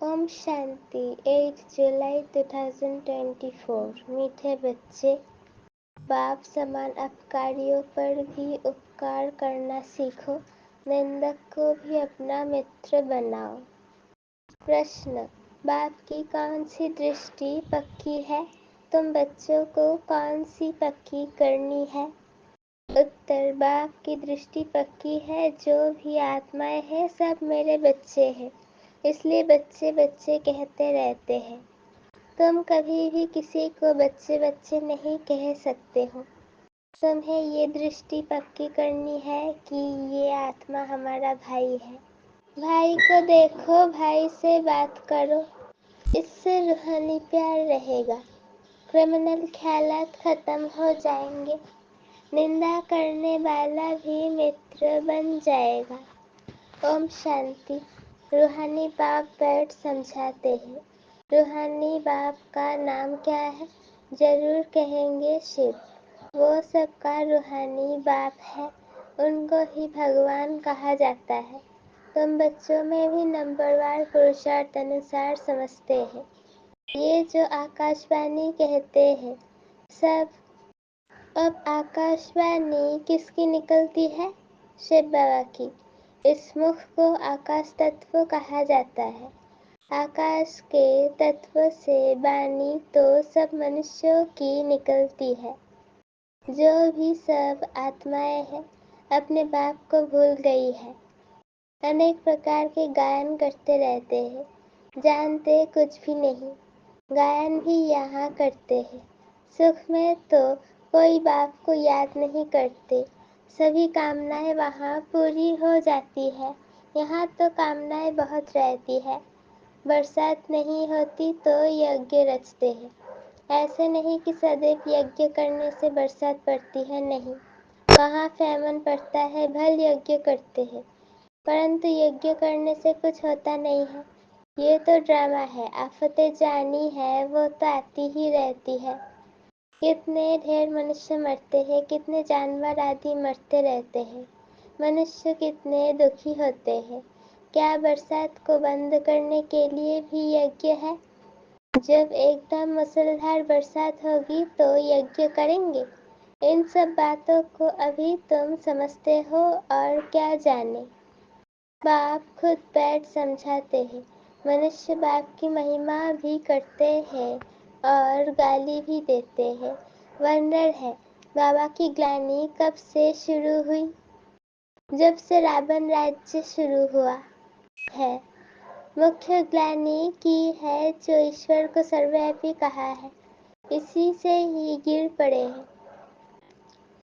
ओम शांति 8 जुलाई 2024। मीठे बच्चे, बाप समान अपकारियों पर भी उपकार करना सीखो, निंदक को भी अपना मित्र बनाओ। प्रश्न: बाप की कौन सी दृष्टि पक्की है? तुम बच्चों को कौन सी पक्की करनी है? उत्तर: बाप की दृष्टि पक्की है। जो भी आत्माएं हैं सब मेरे बच्चे हैं, इसलिए बच्चे बच्चे कहते रहते हैं। तुम कभी भी किसी को बच्चे बच्चे नहीं कह सकते हो। तुम्हें ये दृष्टि पक्की करनी है कि ये आत्मा हमारा भाई है। भाई को देखो, भाई से बात करो, इससे रूहानी प्यार रहेगा। क्रिमिनल ख्यालात खत्म हो जाएंगे। निंदा करने वाला भी मित्र बन जाएगा। ओम शांति। रूहानी बाप बैठ समझाते हैं। रूहानी बाप का नाम क्या है? जरूर कहेंगे शिव। वो सबका रूहानी बाप है, उनको ही भगवान कहा जाता है। तुम बच्चों में भी नंबरवार पुरुषार्थ अनुसार समझते हैं। ये जो आकाशवाणी कहते हैं सब, अब आकाशवाणी किसकी निकलती है? शिव बाबा की। इस मुख को आकाश तत्व कहा जाता है। आकाश के तत्व से वाणी तो सब मनुष्यों की निकलती है। जो भी सब आत्माएं हैं अपने बाप को भूल गई है। अनेक प्रकार के गायन करते रहते हैं, जानते कुछ भी नहीं। गायन भी यहाँ करते हैं। सुख में तो कोई बाप को याद नहीं करते। सभी कामनाएं वहाँ पूरी हो जाती है। यहाँ तो कामनाएं बहुत रहती है। बरसात नहीं होती तो यज्ञ रचते हैं। ऐसे नहीं कि सदैव यज्ञ करने से बरसात पड़ती है, नहीं। वहाँ फैमन पड़ता है, भल यज्ञ करते हैं, परंतु यज्ञ करने से कुछ होता नहीं है। ये तो ड्रामा है। आफतें जानी है वो तो आती ही रहती है। कितने ढेर मनुष्य मरते हैं, कितने जानवर आदि मरते रहते हैं। मनुष्य कितने दुखी होते हैं। क्या बरसात को बंद करने के लिए भी यज्ञ है? जब एकदम मूसलाधार बरसात होगी तो यज्ञ करेंगे। इन सब बातों को अभी तुम समझते हो और क्या जाने। बाप खुद बैठ समझाते हैं। मनुष्य बाप की महिमा भी करते हैं और गाली भी देते हैं। वंडर है, बाबा की ग्लानि कब से शुरू हुई? जब से रावण राज्य शुरू हुआ है। मुख्य ग्लानि की है जो ईश्वर को सर्वव्यापी कहा है, इसी से ही गिर पड़े हैं।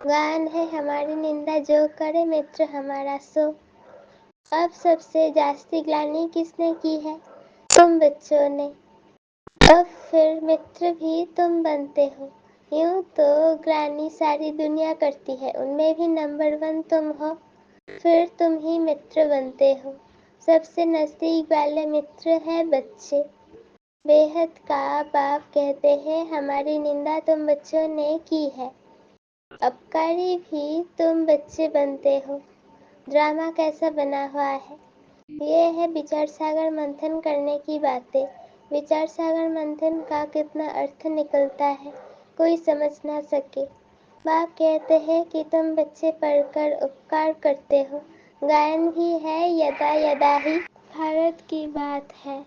गान है हमारी निंदा जो करे मित्र हमारा सो। अब सबसे जास्ती ग्लानि किसने की है? तुम बच्चों ने। अब फिर मित्र भी तुम बनते हो। यूं तो ग्लानि सारी दुनिया करती है, उनमें भी नंबर 1 तुम हो। फिर तुम ही मित्र बनते हो। सबसे नजदीक वाले मित्र हैं बच्चे। बेहद का बाप कहते हैं हमारी निंदा तुम बच्चों ने की है। अपकारी भी तुम बच्चे बनते हो। ड्रामा कैसा बना हुआ है? ये है विचार सागर मंथन करने की बातें। विचार सागर मंथन का कितना अर्थ निकलता है कोई समझ ना सके। बाप कहते हैं कि तुम बच्चे पढ़कर उपकार करते हो। गायन भी है यदा यदा ही। भारत की बात है।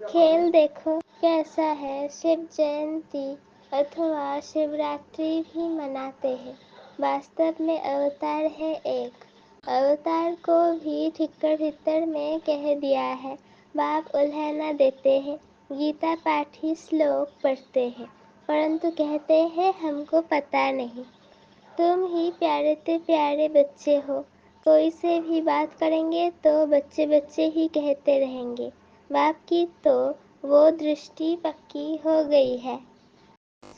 खेल देखो कैसा है। शिव जयंती अथवा शिवरात्रि भी मनाते हैं। वास्तव में अवतार है एक। अवतार को भी ठिक्कर ठित्तर में कह दिया है। बाप उल्हाना देते हैं। गीता पाठी श्लोक पढ़ते हैं, परंतु कहते हैं हमको पता नहीं। तुम ही प्यारे ते प्यारे बच्चे हो। कोई से भी बात करेंगे तो बच्चे बच्चे ही कहते रहेंगे। बाप की तो वो दृष्टि पक्की हो गई है।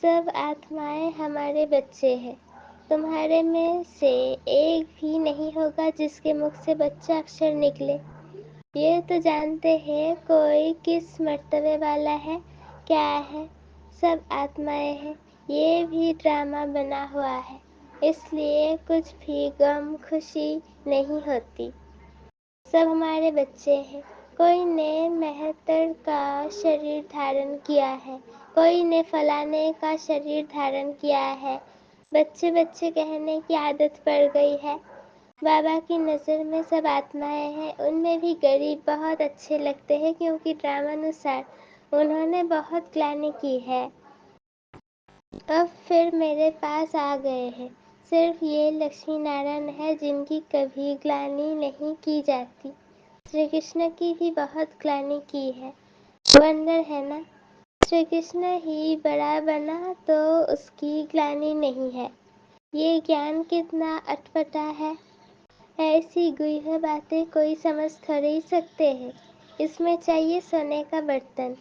सब आत्माएं हमारे बच्चे हैं। तुम्हारे में से एक भी नहीं होगा जिसके मुख से बच्चा अक्षर निकले। ये तो जानते हैं कोई किस मर्तबे वाला है, क्या है। सब आत्माएं हैं। ये भी ड्रामा बना हुआ है, इसलिए कुछ भी गम खुशी नहीं होती। सब हमारे बच्चे हैं। कोई ने मेहतर का शरीर धारण किया है, कोई ने फलाने का शरीर धारण किया है। बच्चे बच्चे कहने की आदत पड़ गई है। बाबा की नज़र में सब आत्माएं हैं, उनमें भी गरीब बहुत अच्छे लगते हैं क्योंकि ड्रामानुसार उन्होंने बहुत ग्लानि की है। अब फिर मेरे पास आ गए हैं। सिर्फ ये लक्ष्मी नारायण है जिनकी कभी ग्लानि नहीं की जाती। श्री कृष्ण की भी बहुत ग्लानि की है। वंदर है ना, श्री कृष्ण ही बड़ा बना तो उसकी ग्लानि नहीं है। ये ज्ञान कितना अटपटा है। ऐसी गुह्य बातें कोई समझ थोड़ी सकते हैं। इसमें चाहिए सोने का बर्तन।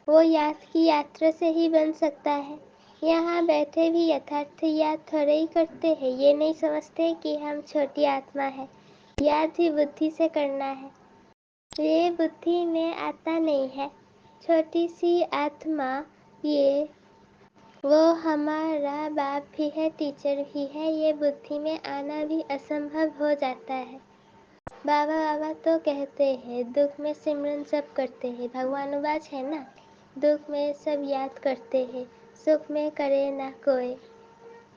वो याद की यात्रा से ही बन सकता है। यहाँ बैठे भी यथार्थ याद थोड़े ही करते हैं। ये नहीं समझते कि हम छोटी आत्मा है। याद ही बुद्धि से करना है। ये बुद्धि में आता नहीं है। छोटी सी आत्मा ये वो हमारा बाप भी है, टीचर भी है। ये बुद्धि में आना भी असंभव हो जाता है। बाबा बाबा तो कहते हैं, दुख में सिमरन सब करते हैं। भगवानुवाच है ना, दुख में सब याद करते हैं, सुख में करे ना कोई।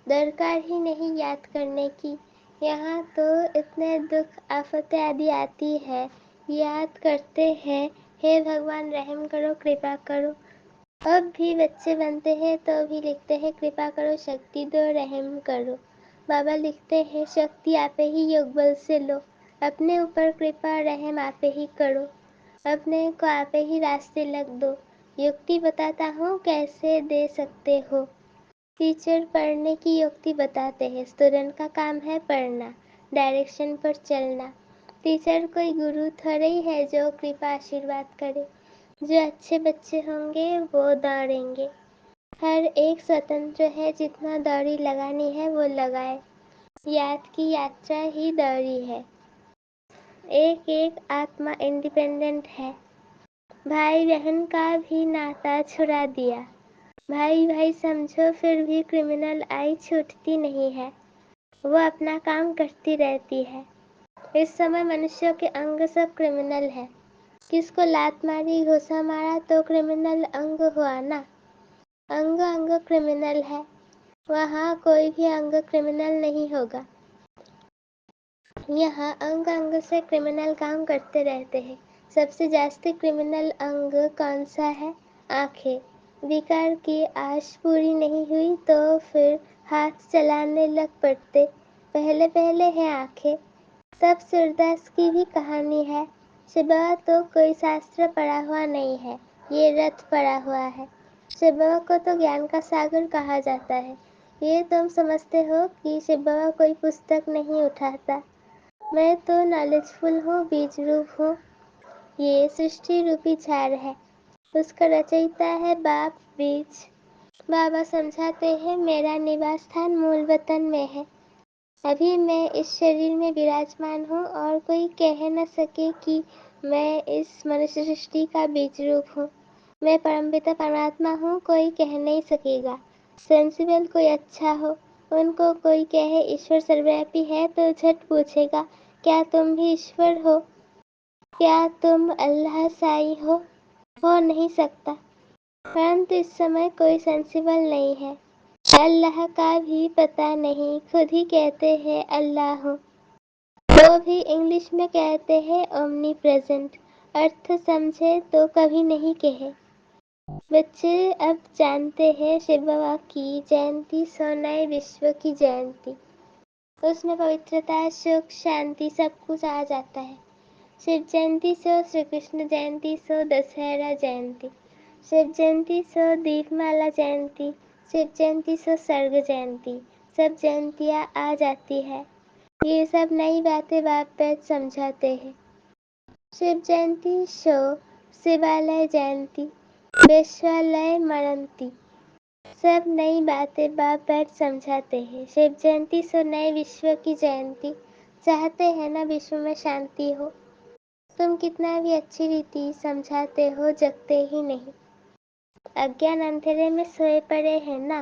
दरकार ही नहीं याद करने की। यहाँ तो इतने दुख आफतें आदि आती है, याद करते हैं, हे भगवान रहम करो, कृपा करो। अब भी बच्चे बनते हैं तो भी लिखते हैं, कृपा करो, शक्ति दो, रहम करो। बाबा लिखते हैं, शक्ति आपे ही योग बल से लो, अपने ऊपर कृपा रहम आपे ही करो, अपने को आपे ही रास्ते लग दो। युक्ति बताता हूँ कैसे दे सकते हो। टीचर पढ़ने की युक्ति बताते हैं। स्टूडेंट का काम है पढ़ना, डायरेक्शन पर चलना। टीचर कोई गुरु थोड़े ही है जो कृपा आशीर्वाद करे। जो अच्छे बच्चे होंगे वो दौड़ेंगे। हर एक स्वतंत्र है, जितना दौड़ी लगानी है वो लगाए। याद की यात्रा ही दौड़ी है। एक एक आत्मा इंडिपेंडेंट है। भाई बहन का भी नाता छुड़ा दिया। भाई भाई समझो, फिर भी क्रिमिनल आई छूटती नहीं है। वो अपना काम करती रहती है। इस समय मनुष्यों के अंग सब क्रिमिनल है। किसको लात मारी, घुसा मारा तो क्रिमिनल अंग हुआ ना। अंग अंग क्रिमिनल है। वहाँ कोई भी अंग क्रिमिनल नहीं होगा। यहाँ अंग अंग से क्रिमिनल काम करते रहते हैं। सबसे जास्ती क्रिमिनल अंग कौन सा है? आंखें। विकार की आश पूरी नहीं हुई तो फिर हाथ चलाने लग पड़ते। पहले पहले है आंखें। तब सूरदास की भी कहानी है। शिवा तो कोई शास्त्र पढ़ा हुआ नहीं है, ये रथ पढ़ा हुआ है। शिवा को तो ज्ञान का सागर कहा जाता है। ये तुम समझते हो कि शिवा कोई पुस्तक नहीं उठाता। मैं तो नॉलेजफुल हूँ, बीज रूप हूँ। ये सृष्टि रूपी झाड़ है, उसका रचयिता है बाप बीज। बाबा समझाते हैं, मेरा निवास स्थान मूल वतन में है। अभी मैं इस शरीर में विराजमान हूँ और कोई कह न सके कि मैं इस मनुष्य सृष्टि का बीज रूप हूँ। मैं परमपिता परमात्मा हूँ, कोई कह नहीं सकेगा। सेंसिबल कोई अच्छा हो, उनको कोई कहे ईश्वर सर्वव्यापी है तो झट पूछेगा, क्या तुम भी ईश्वर हो? क्या तुम अल्लाह साई हो नहीं सकता। परंतु इस समय कोई सेंसिबल नहीं है। अल्लाह का भी पता नहीं, खुद ही कहते हैं अल्लाह हूँ। वो भी इंग्लिश में कहते हैं ओमनी प्रेजेंट। अर्थ समझे तो कभी नहीं कहे। बच्चे अब जानते हैं शिव बाबा की जयंती सो नए विश्व की जयंती। उसमें पवित्रता, सुख, शांति सब कुछ आ जाता है। शिव जयंती सो श्री कृष्ण जयंती सो दशहरा जयंती, शिव जयंती सो दीपमाला जयंती, शिव जयंती सो सर्ग जयंती, सब जयंतियाँ आ जाती है। ये सब नई बातें बाप बैठ समझाते हैं। शिव जयंती शो शिवालय जयंती, विश्वालय मरंती, सब नई बातें बाप बैठ समझाते हैं। शिव जयंती सो नए विश्व की जयंती। चाहते हैं ना विश्व में शांति हो। तुम कितना भी अच्छी रीति समझाते हो, जगते ही नहीं। अज्ञान अंधेरे में सोए पड़े हैं ना।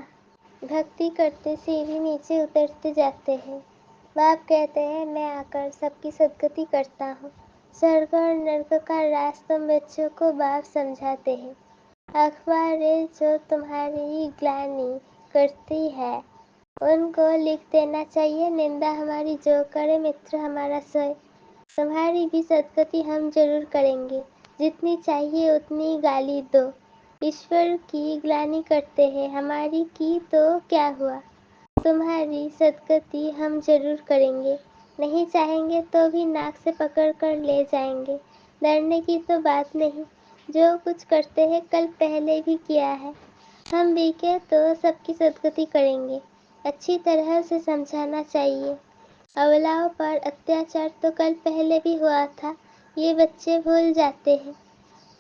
भक्ति करते सीढ़ी नीचे उतरते जाते हैं। बाप कहते हैं, मैं आकर सबकी सदगति करता हूँ। स्वर्ग और नर्क का राज तुम बच्चों को बाप समझाते हैं। अखबारें जो तुम्हारी ग्लानि करती है उनको लिख देना चाहिए, निंदा हमारी जो करे मित्र हमारा सोए। तुम्हारी भी सदगति हम जरूर करेंगे, जितनी चाहिए उतनी गाली दो। ईश्वर की ग्लानि करते हैं, हमारी की तो क्या हुआ। तुम्हारी सदगति हम जरूर करेंगे, नहीं चाहेंगे तो भी नाक से पकड़ कर ले जाएंगे। डरने की तो बात नहीं, जो कुछ करते हैं कल पहले भी किया है। हम बीके तो सबकी सदगति करेंगे, अच्छी तरह से समझाना चाहिए। अबलाओं पर अत्याचार तो कल पहले भी हुआ था, ये बच्चे भूल जाते हैं।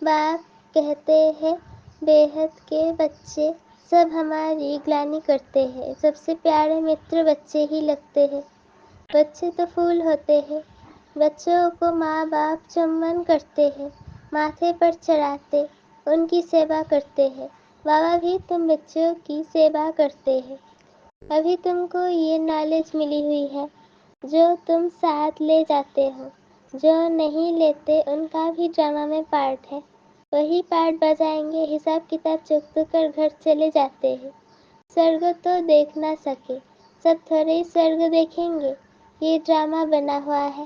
बाप कहते हैं बेहद के बच्चे सब हमारी ग्लानि करते हैं, सबसे प्यारे मित्र बच्चे ही लगते हैं। बच्चे तो फूल होते हैं, बच्चों को माँ बाप चुम्बन करते हैं, माथे पर चढ़ाते उनकी सेवा करते हैं। बाबा भी तुम बच्चों की सेवा करते हैं। अभी तुमको ये नॉलेज मिली हुई है जो तुम साथ ले जाते हो। जो नहीं लेते उनका भी ड्रामा में पार्ट है, वही पार्ट बजाएंगे, हिसाब किताब चुकता कर घर चले जाते हैं। स्वर्ग तो देख ना सके, सब थोड़े ही स्वर्ग देखेंगे, ये ड्रामा बना हुआ है।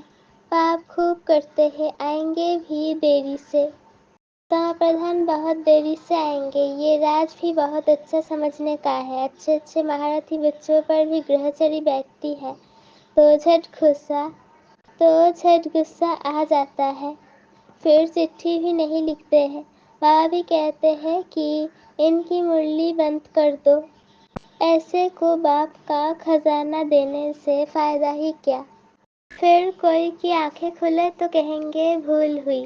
पाप खूब करते हैं, आएंगे भी देरी से। प्रधान बहुत देरी से आएंगे, ये राज भी बहुत अच्छा समझने का है। अच्छे अच्छे महारथी बच्चों पर भी ग्रहचरी बैठती है तो झट गुस्सा आ जाता है, फिर चिट्ठी भी नहीं लिखते हैं। बाबा भी कहते हैं कि इनकी मुरली बंद कर दो, ऐसे को बाप का खजाना देने से फायदा ही क्या। फिर कोई की आंखें खुले तो कहेंगे भूल हुई।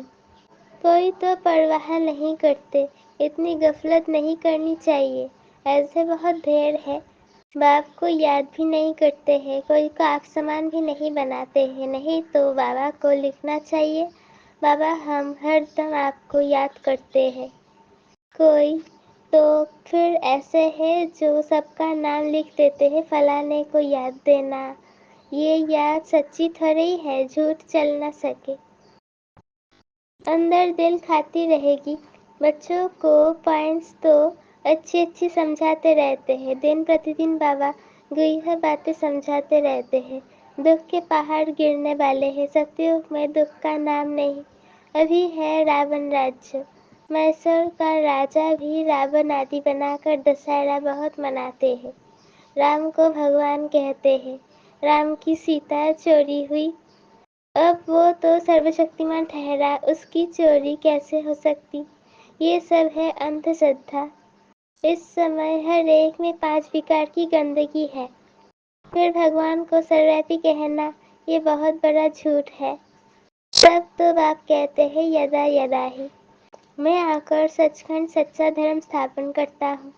कोई तो परवाह नहीं करते, इतनी गफलत नहीं करनी चाहिए। ऐसे बहुत ढेर है, बाप को याद भी नहीं करते हैं, कोई को आप समान भी नहीं बनाते हैं। नहीं तो बाबा को लिखना चाहिए, बाबा हम हरदम आपको याद करते हैं। कोई तो फिर ऐसे है जो सबका नाम लिख देते हैं, फलाने को याद देना। ये याद सच्ची थोड़ी है, झूठ चल न सके। अंदर दिल खाती रहेगी। बच्चों को पॉइंट्स तो अच्छी अच्छी समझाते रहते हैं, दिन प्रतिदिन बाबा गुइया बातें समझाते रहते हैं। दुख के पहाड़ गिरने वाले हैं, सतयुग में दुख का नाम नहीं। अभी है रावण राज्य, मैसूर का राजा भी रावण आदि बनाकर दशहरा बहुत मनाते हैं। राम को भगवान कहते हैं, राम की सीता चोरी हुई, अब वो तो सर्वशक्तिमान ठहरा, उसकी चोरी कैसे हो सकती। ये सब है अंधश्रद्धा। इस समय हर एक में 5 विकार की गंदगी है। फिर भगवान को सर्वव्यापी कहना ये बहुत बड़ा झूठ है। तब तो बाप कहते हैं यदा यदा ही। मैं आकर सचखंड सच्चा धर्म स्थापन करता हूँ।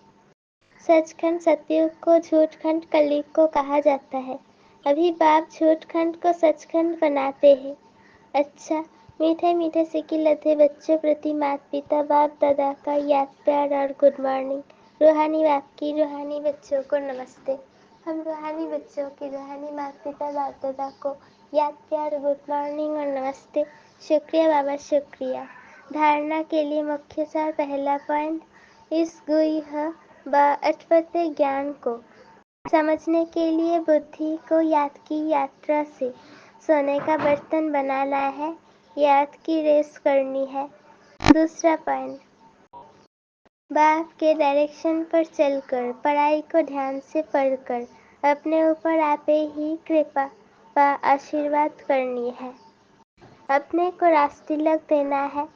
सचखंड सतयुग को झूठखंड कलयुग को कहा जाता है। अभी बाप झूठखंड को सचखंड बनाते हैं। अच्छा, मीठे मीठे सिक्के लधे बच्चों प्रति माता पिता बाप दादा का याद प्यार और गुड मॉर्निंग। रूहानी बाप की रूहानी बच्चों को नमस्ते। हम रूहानी बच्चों की रूहानी माता पिता बाप दादा को याद प्यार गुड मॉर्निंग और नमस्ते। शुक्रिया बाबा, शुक्रिया। धारणा के लिए मुख्य सार पहला पॉइंट, इस गुह्य व अटपटे ज्ञान को समझने के लिए बुद्धि को याद की यात्रा से सोने का बर्तन बनाना है, याद की रेस करनी है। दूसरा पॉइंट, बाप के डायरेक्शन पर चलकर पढ़ाई को ध्यान से पढ़कर अपने ऊपर आपे ही कृपा व आशीर्वाद करनी है। अपने को राजतिलक देना है,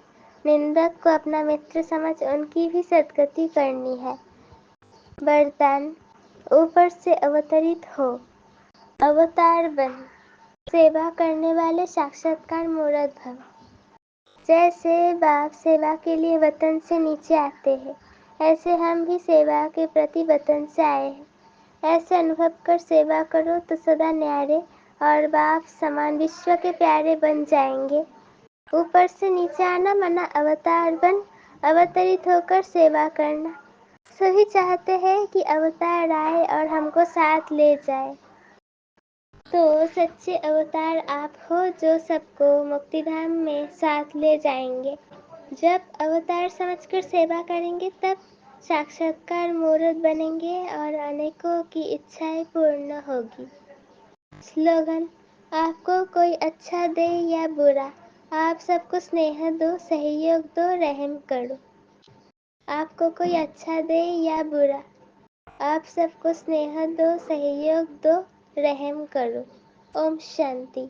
निंदक को अपना मित्र समझ उनकी भी सदगति करनी है। वरदान, ऊपर से अवतरित हो, अवतार बन, सेवा करने वाले साक्षात्कार मूर्त भव। जैसे बाप सेवा के लिए वतन से नीचे आते हैं, ऐसे हम भी सेवा के प्रति वतन से आए हैं। ऐसे अनुभव कर सेवा करो तो सदा न्यारे और बाप समान विश्व के प्यारे बन जाएंगे। ऊपर से नीचे आना मना अवतार बन, अवतरित होकर सेवा करना। सभी चाहते हैं कि अवतार आए और हमको साथ ले जाए। तो सच्चे अवतार आप हो जो सबको मुक्तिधाम में साथ ले जाएंगे। जब अवतार समझकर सेवा करेंगे तब साक्षात्कार मूर्त बनेंगे और अनेकों की इच्छाएं पूर्ण होगी। स्लोगन: आपको कोई अच्छा दे या बुरा, आप सबको स्नेह दो, सहयोग दो, रहम करो। आपको कोई अच्छा दे या बुरा, आप सबको स्नेह दो, सहयोग दो, रहम करो। ओम शांति।